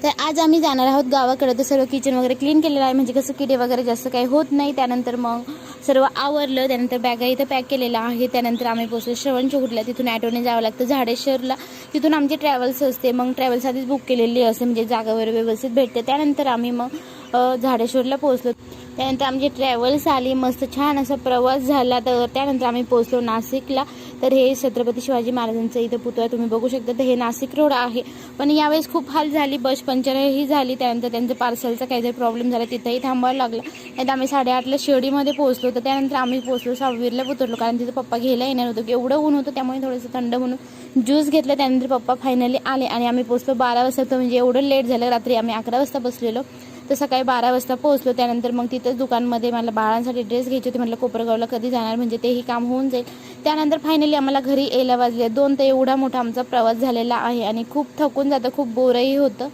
तर आज आम्ही जाणार आहोत गावाकडे. तर सर्व किचन वगैरे क्लीन केलेलं आहे, म्हणजे कसं किडे वगैरे जास्त काही होत नाही. त्यानंतर मग सर्व आवरलं, त्यानंतर बॅगा इथं पॅक केलेला आहे. त्यानंतर आम्ही पोहोचलो श्रवणचोकुटला. तिथून ॲटोने जावं लागतं झाडेश्वरला. तिथून आमची ट्रॅव्हल्स असते, मग ट्रॅव्हल्स आधीच बुक केलेली असते, म्हणजे जागा वगैरे व्यवस्थित भेटते. त्यानंतर आम्ही मग झाडेश्वरला पोहोचलो. त्यानंतर आमची ट्रॅव्हल्स आली, मस्त छान असा प्रवास झाला. तर त्यानंतर आम्ही पोहोचलो नाशिकला. तर हे छत्रपती शिवाजी महाराजांचं इथं पुतळा तुम्ही बघू शकता. तर हे नाशिक रोड आहे, पण यावेळेस खूप हाल झाली, बस पंक्चरही झाली. त्यानंतर त्यांचं पार्सलचा काहीतरी प्रॉब्लेम झाला, तिथंही थांबावं लागलं. त्यात आम्ही 8:30ला शिर्डीमध्ये पोहोचलो. तर त्यानंतर आम्ही पोहोचलो सहावीरला उतरलो, कारण तिथं पप्पा घ्यायला येणार होतं. की एवढं ऊन होतं, त्यामुळे थोडंसं थंड म्हणून ज्यूस घेतलं. त्यानंतर पप्पा फायनली आले आणि आम्ही पोहोचलो 12 वाजता. तर म्हणजे एवढं लेट झालं, रात्री आम्ही 11 वाजता बसलेलो, तर सकाळी 12 वाजता पोहोचलो. त्यानंतर मग तिथंच दुकानमध्ये मला बाळांसाठी ड्रेस घ्यायचे होते. म्हटलं कोपरगावला कधी जाणार, म्हणजे तेही काम होऊन जाईल. त्यानंतर फायनली आम्हाला घरी यायला वाजले 2. तर एवढा मोठा आमचा प्रवास झालेला आहे आणि खूप थकून जातं, खूप बोरही होतं.